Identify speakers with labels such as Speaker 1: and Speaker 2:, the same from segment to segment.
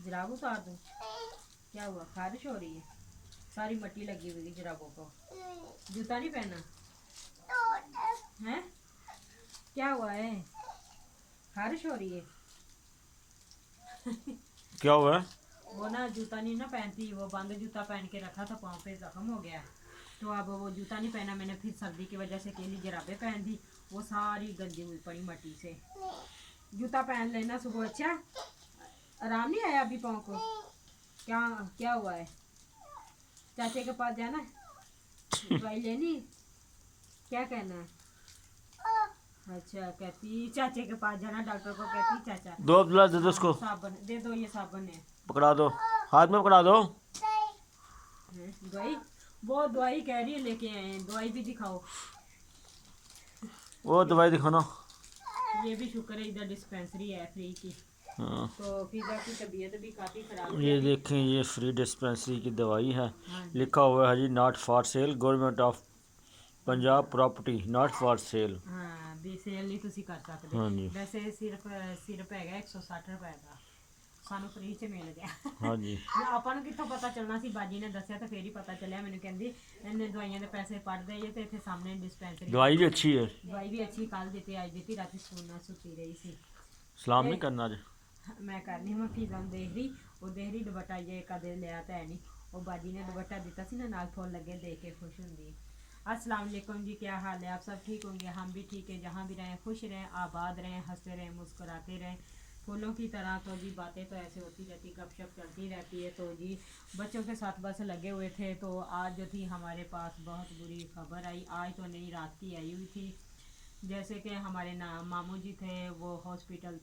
Speaker 1: जराब उतार दूँ? क्या हुआ, खारिश हो रही है? सारी मट्टी लगी हुई है जराबों को। जूता नहीं पहना है? क्या हुआ है, खारिश हो रही है?
Speaker 2: क्या हुआ है?
Speaker 1: वो ना जूता नहीं ना पहनती, वो बंद जूता पहन के रखा था, पाँव पे जख्म हो गया, तो अब वो जूता नहीं पहना मैंने, फिर सर्दी की वजह से केली जराबें पहन दी, वो सारी गंदी हुई पड़ी मट्टी से। जूता पहन लेना सुबह। अच्छा, आराम नहीं आया अभी पाँव को? क्या क्या हुआ है? चाचे के पास जाना है, दवाई लेनी, क्या कहना है? अच्छा, कहती चाचे के पास जाना, डॉक्टर को कहती चाचा।
Speaker 2: दो अब्दुल्ला दे दो उसको,
Speaker 1: साबुन दे दो, ये साबुन है।
Speaker 2: पकड़ा दो, हाथ में पकड़ा दो।
Speaker 1: दवाई, वो दवाई कह रही है लेके आए हैं, दवाई भी दिखाओ।
Speaker 2: वो दवाई दिखो ना।
Speaker 1: ये भी शुक्र है इधर डिस्पेंसरी है फ्री की।
Speaker 2: हाँ,
Speaker 1: तो फिजा की तबीयत भी काफ़ी ख़राब
Speaker 2: ये
Speaker 1: है।
Speaker 2: देखें, ये फ्री डिस्पेंसरी की दवाई है।
Speaker 1: हाँ जी।
Speaker 2: लिखा हुआ है जी, not for sale, government of Punjab property, not for sale.
Speaker 1: हाँ भी सेल नहीं तुसी कर सकते।
Speaker 2: हाँ जी,
Speaker 1: वैसे सिर्फ हैगा 160 रुपए का, ਸਾਨੂੰ ਫ੍ਰੀ ਚ ਮਿਲ ਗਿਆ।
Speaker 2: हाँ जी,
Speaker 1: ਆਪਾਂ ਨੂੰ ਕਿੱਥੋਂ ਪਤਾ ਚੱਲਣਾ ਸੀ, ਬਾਜੀ ਨੇ ਦੱਸਿਆ ਤਾਂ ਫੇਰ ਹੀ ਪਤਾ ਚੱਲਿਆ ਮੈਨੂੰ। ਕਹਿੰਦੀ ਇਹਨੇ ਦਵਾਈਆਂ ਦੇ ਪੈਸੇ ਪੜਦੇ ਜੇ ਤੇ ਇੱਥੇ ਸਾਹਮਣੇ ਡਿਸਪੈਂਸਰੀ
Speaker 2: दवाई भी अच्छी है।
Speaker 1: ਦਵਾਈ ਵੀ ਅੱਛੀ ਕੱਲ ਦਿੱਤੀ, ਅੱਜ ਦਿੱਤੀ, ਰਾਤੀ ਸਕੂਨ ਨਾਲ ਸੁੱਤੀ ਰਹੀ ਸੀ।
Speaker 2: सलाम नहीं करना आज?
Speaker 1: ਮੈਂ ਕਰਨੀ ਮੈਂ ਫੀਜ਼ਾਂ ਨੂੰ ਦੇਖ ਰਹੀ, ਉਹ ਦੇਖ ਰਹੀ ਦੁਪੱਟਾ ਜੇ ਕਦੇ ਲਿਆ ਤਾਂ ਹੈ ਨਹੀਂ, ਉਹ ਬਾਜੀ ਨੇ ਦੁਪੱਟਾ ਦਿੱਤਾ ਸੀ ਨਾ, ਨਾਲ ਫੁੱਲ ਲੱਗੇ, देख के खुश होंगी। अस्सलाम वालेकुम जी, क्या हाल है? आप सब ठीक होंगे? हम भी ठीक है, जहाँ भी रहें खुश रहें, आबाद रहें, हंसते रहें, मुस्कुराते रहें, फूलों की तरह। तो जी बातें तो ऐसे होती रहती, गपशप चलती रहती है। तो जी बच्चों के साथ बस लगे हुए थे, तो आज जो थी हमारे पास बहुत बुरी खबर आई। आज तो नहीं, रात की आई हुई थी। जैसे कि हमारे ना मामू जी थे, वो हॉस्पिटल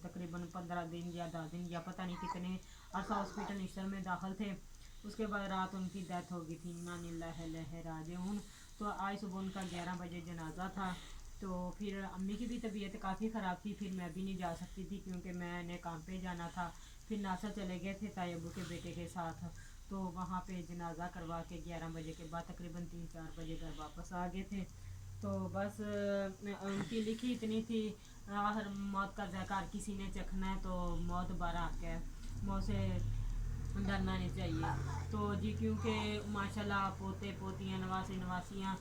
Speaker 1: तकरीबन 15 दिन या 10 दिन या पता नहीं कितने अर्सा हॉस्पिटल निश्चर में दाखिल थे। उसके बाद रात उनकी डेथ हो गई थी, इन्ना लिल्लाहि व इन्ना इलैहि राजिऊन। तो आज सुबह उनका 11 बजे जनाजा था। तो फिर अम्मी की भी तबीयत काफ़ी ख़राब थी, फिर मैं भी नहीं जा सकती थी क्योंकि मैंने काम पे जाना था। फिर नासा चले गए थे ताई अब्बू के बेटे के साथ, तो वहाँ पे जनाजा करवा के 11 बजे के बाद तकरीबन 3-4 बजे घर वापस आ गए थे। तो बस उनकी लिखी इतनी थी, हर मौत का ज़ायका किसी ने चखना है, तो मौत बाराक है, मौत से डरना नहीं चाहिए। तो जी क्योंकि माशाल्लाह पोते पोतियाँ नवासी नवासियाँ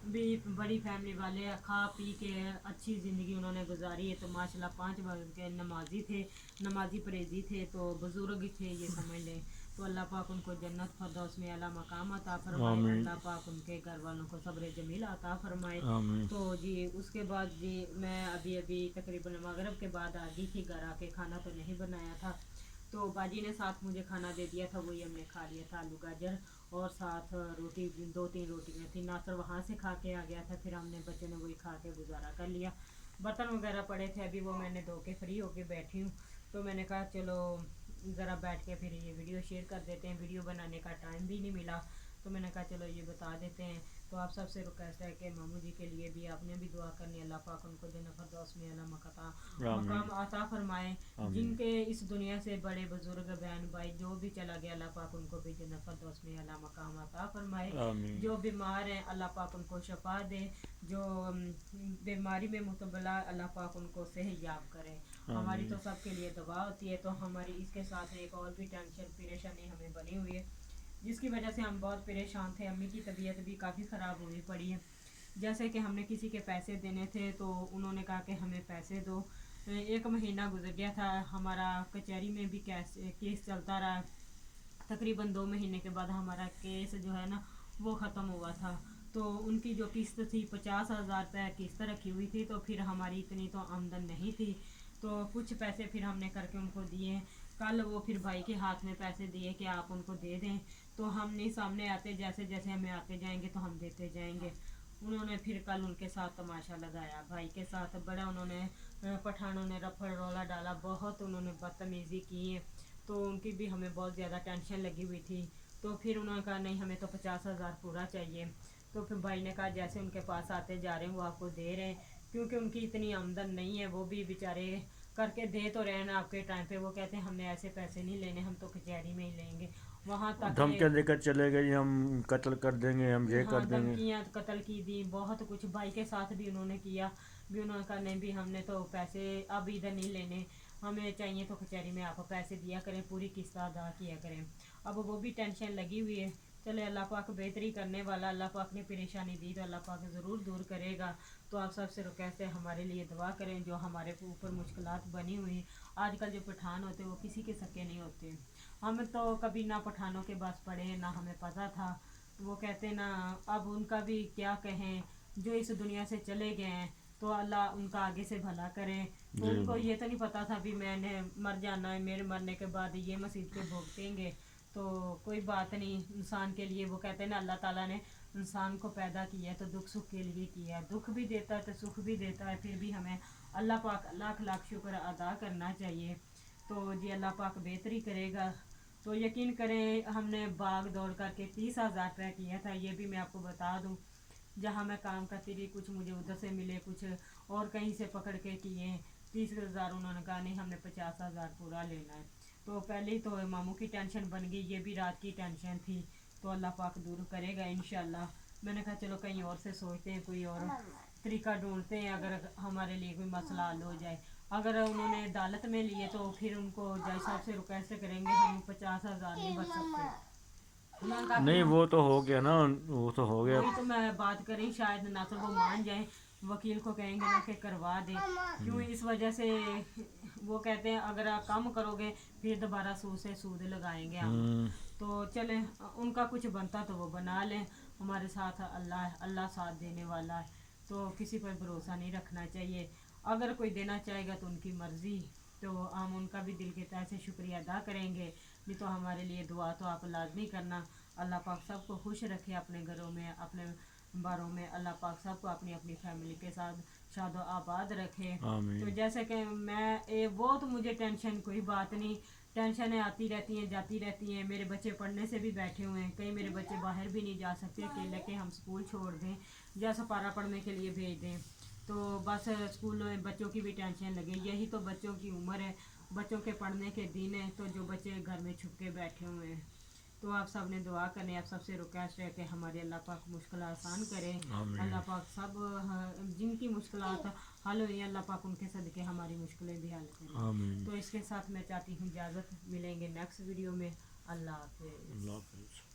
Speaker 1: भी बड़ी फैमिली वाले खा पी के अच्छी ज़िंदगी उन्होंने गुजारी है। तो माशाल्लाह 5 वक्त के नमाजी थे, नमाजी परहेज़ी थे, तो बुज़ुर्ग थे ये समझ लें। तो अल्लाह पाक उनको जन्नत फरदौस में आला मकाम अता फरमाए, अल्लाह पाक उनके घर वालों को सब्र जमील अता फरमाए। तो जी उसके बाद जी मैं अभी अभी तकरीबन मगरिब के बाद आ गई थी घर, आके खाना तो नहीं बनाया था, तो बाजी ने साथ मुझे खाना दे दिया था, वही हमने खा लिया था, आलू गाजर और साथ रोटी, 2-3 रोटियाँ थी। नासर वहाँ से खा के आ गया था, फिर हमने बच्चों ने वही खा के गुजारा कर लिया। बर्तन वगैरह पड़े थे, अभी वो मैंने धो के फ्री होके बैठी हूँ। तो मैंने कहा चलो ज़रा बैठ के फिर ये वीडियो शेयर कर देते हैं, वीडियो बनाने का टाइम भी नहीं मिला, तो मैंने कहा चलो ये बता देते हैं। तो आप सबसे रिक्वेस्ट है कि मामू जी के लिए भी आपने भी दुआ करनी, अल्लाह पाक उनको जन्नत फरदौस में आला मकाम अता फरमाए। जिनके इस दुनिया से बड़े बुजुर्ग बहन भाई जो भी चला गया, अल्लाह पाक उनको भी जन्नत फरदौस में आला मकाम अता फरमाए। जो बीमार हैं अल्लाह पाक उनको शफा दे, जो बीमारी में मुतबला अल्लाह पाक उनको सेहतयाब करे। हमारी तो सबके लिए दुआ होती है। तो हमारी इसके साथ एक और भी टेंशन परेशानी हमें बनी हुई है, जिसकी वजह से हम बहुत परेशान थे। अम्मी की तबीयत भी काफ़ी ख़राब हुई पड़ी है। जैसे कि हमने किसी के पैसे देने थे, तो उन्होंने कहा कि हमें पैसे दो। 1 महीना गुजर गया था, हमारा कचहरी में भी केस चलता रहा। तकरीबन 2 महीने के बाद हमारा केस जो है ना वो ख़त्म हुआ था। तो उनकी जो किस्त थी 50,000 रुपये किस्त रखी हुई थी, तो फिर हमारी इतनी तो आमदन नहीं थी, तो कुछ पैसे फिर हमने करके उनको दिए। कल वो फिर भाई के हाथ में पैसे दिए कि आप उनको दे दें, तो हम नहीं सामने आते, जैसे जैसे हमें आते जाएंगे तो हम देते जाएंगे। उन्होंने फिर कल उनके साथ तमाशा लगाया, भाई के साथ बड़ा उन्होंने पठानों ने रफड़ रौला डाला, बहुत उन्होंने बदतमीज़ी की है। तो उनकी भी हमें बहुत ज़्यादा टेंशन लगी हुई थी। तो फिर उन्होंने कहा नहीं हमें तो 50,000 पूरा चाहिए। तो फिर भाई ने कहा जैसे उनके पास आते जा रहे हैं वो आपको दे रहे हैं, क्योंकि उनकी इतनी आमदन नहीं है, वो भी बेचारे करके दे तो रहे ना आपके टाइम पे। वो कहते हैं हमने ऐसे पैसे नहीं लेने, हम तो कचहरी में ही लेंगे। वहाँ तक
Speaker 2: धमकियाँ देकर चले गए, हम कत्ल कर देंगे, हम ये कर
Speaker 1: हाँ
Speaker 2: देंगे।
Speaker 1: धमकियाँ कत्ल की दी, बहुत कुछ भाई के साथ भी उन्होंने किया। भी उन्होंने कहा नहीं भी हमने तो पैसे अब इधर नहीं लेने, हमें चाहिए तो कचहरी में आप पैसे दिया करें, पूरी किस्त अदा किया करें। अब वो भी टेंशन लगी हुई है। चले अल्लाह पाक बेहतरी करने वाला, अल्लाह पाक ने परेशानी दी तो अल्लाह पाक ज़रूर दूर करेगा। तो आप सबसे कैसे हमारे लिए दुआ करें, जो हमारे ऊपर मुश्किलात बनी हुई। आजकल जो पठान होते हैं वो किसी के सके नहीं होते। हम तो कभी ना पठानों के बस पड़े ना हमें पता था। वो कहते ना, अब उनका भी क्या कहें, जो इस दुनिया से चले गए हैं तो अल्लाह उनका आगे से भला करे। तो
Speaker 2: जी
Speaker 1: उनको ये तो नहीं पता था भी मैंने मर जाना है, मेरे मरने के बाद ये मुसीबतें भोगतेंगे। तो कोई बात नहीं, इंसान के लिए वो कहते हैं ना, अल्लाह ताला ने इंसान को पैदा किया है तो दुख सुख के लिए किया है। दुख भी देता है तो सुख भी देता है, फिर भी हमें अल्लाह पाक लाख लाख शुक्र अदा करना चाहिए। तो जी अल्लाह पाक बेहतरी करेगा। तो यकीन करें, हमने भाग दौड़ करके 30,000 रुपया किया था, ये भी मैं आपको बता दूं। जहाँ मैं काम करती रही, कुछ मुझे उधर से मिले, कुछ और कहीं से पकड़ के किए। 30,000 उन्होंने कहा नहीं, हमने 50,000 पूरा लेना है। तो पहले ही तो मामू की टेंशन बन गई, ये भी रात की टेंशन थी। तो अल्लाह पाक दूर करेगा इंशाल्लाह। मैंने कहा चलो कहीं और से सोचते हैं, कोई और तरीका ढूंढते हैं, अगर हमारे लिए कोई मसला हल हो जाए। अगर उन्होंने अदालत में लिए तो फिर उनको जज साहब से कैसे करेंगे, हम 50,000 नहीं बच सकते। उन्होंने कहा
Speaker 2: नहीं,
Speaker 1: फिर
Speaker 2: वो तो हो गया ना, वो तो हो गया।
Speaker 1: वही तो मैं बात करी, शायद ना तो वो मान जाए, वकील को कहेंगे ना कि करवा दे। क्यों, इस वजह से वो कहते हैं अगर आप कम करोगे फिर दोबारा सूद से सूद लगाएंगे हम। तो चले, उनका कुछ बनता तो वो बना लें। हमारे साथ अल्लाह है, अल्लाह साथ देने वाला है। तो किसी पर भरोसा नहीं रखना चाहिए। अगर कोई देना चाहेगा तो उनकी मर्ज़ी, तो हम उनका भी दिल के तह से शुक्रिया अदा करेंगे। नहीं तो हमारे लिए दुआ तो आप लाजमी करना। अल्लाह पाक सबको खुश रखे अपने घरों में, अपने बारों में। अल्लाह पाक सबको अपनी अपनी फैमिली के साथ शादो आबाद रखे।
Speaker 2: आमीन।
Speaker 1: तो जैसे कि मैं बहुत मुझे टेंशन, कोई बात नहीं, टेंशनें आती रहती हैं जाती रहती हैं। मेरे बच्चे पढ़ने से भी बैठे हुए हैं, कई मेरे बच्चे बाहर भी नहीं जा सकते अकेले के, हम स्कूल छोड़ दें या सपारा पढ़ने के लिए भेज दें। तो बस स्कूल में बच्चों की भी टेंशन लगे। यही तो बच्चों की उम्र है, बच्चों के पढ़ने के दिन है, तो जो बच्चे घर में छुप के बैठे हुए हैं। तो आप सब ने दुआ करने, आप सबसे रिक्वेस्ट है कि हमारे अल्लाह पाक मुश्किल आसान करें।
Speaker 2: आमीन।
Speaker 1: अल्लाह पाक सब जिनकी मुश्किलात हल हुई हैं, अल्लाह पाक उनके सदके हमारी मुश्किलें भी हल करें।
Speaker 2: आमीन।
Speaker 1: तो इसके साथ मैं चाहती हूँ इजाज़त, मिलेंगे नेक्स्ट वीडियो में। अल्लाह हाफिज़।
Speaker 2: अल्लाह हाफिज़।